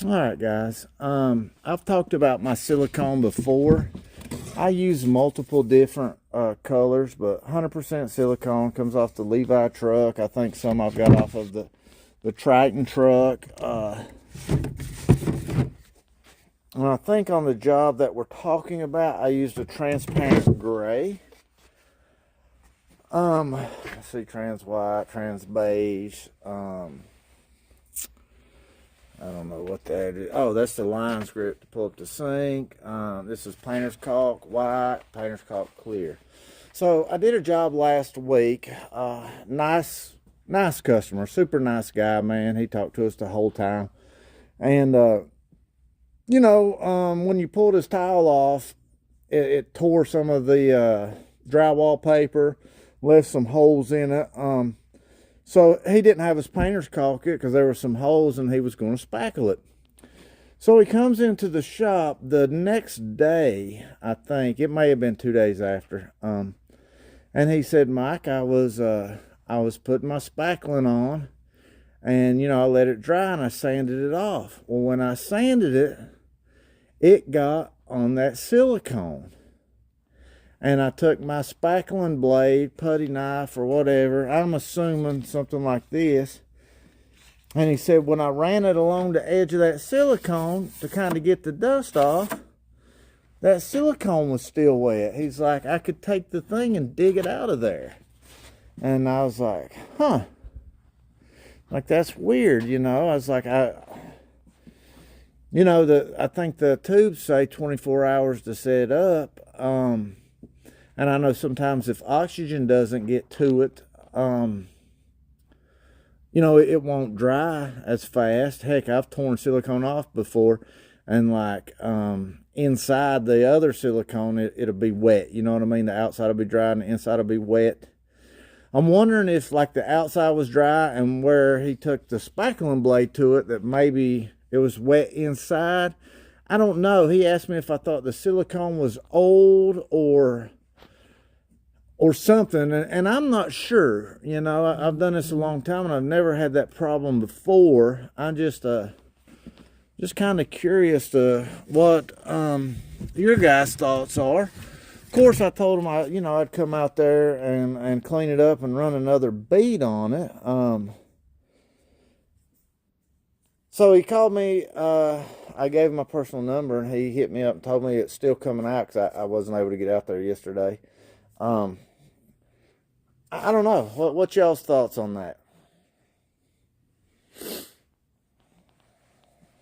All right, guys. I've talked about my silicone before. I use multiple different colors, but 100% silicone comes off the Levi truck. I think some I've got off of the Triton truck. And I think on the job that we're talking about, I used a transparent gray. Let's see, trans white, trans beige. I don't know what that is. Oh, that's the line script to pull up the sink. This is painter's caulk white, painter's caulk clear. So I did a job last week. Nice customer, super nice guy, man. He talked to us the whole time. And, when you pulled his tile off, it tore some of the drywall paper, left some holes in it. So he didn't have his painter's caulk it because there were some holes and he was going to spackle it. So he comes into the shop the next day, I think. It may have been 2 days after. And he said, Mike, I was putting my spackling on and, I let it dry and I sanded it off. Well, when I sanded it, it got on that silicone. And I took my spackling blade, putty knife, or whatever. I'm assuming something like this. And he said when I ran it along the edge of that silicone to kind of get the dust off, that silicone was still wet. He's like, I could take the thing and dig it out of there. And I was like, huh. Like, that's weird, I was like, I think the tubes say 24 hours to set up. And I know sometimes if oxygen doesn't get to it, it won't dry as fast. Heck, I've torn silicone off before, and inside the other silicone, it'll be wet. You know what I mean? The outside will be dry and the inside will be wet. I'm wondering if the outside was dry and where he took the spackling blade to it, that maybe it was wet inside. I don't know. He asked me if I thought the silicone was old or something, and I'm not sure. I've done this a long time and I've never had that problem before. I'm just kind of curious to what your guys' thoughts are. Of course, I told him I'd come out there and clean it up and run another bead on it. So he called me. I gave him my personal number and he hit me up and told me it's still coming out because I wasn't able to get out there yesterday. I don't know. What's y'all's thoughts on that?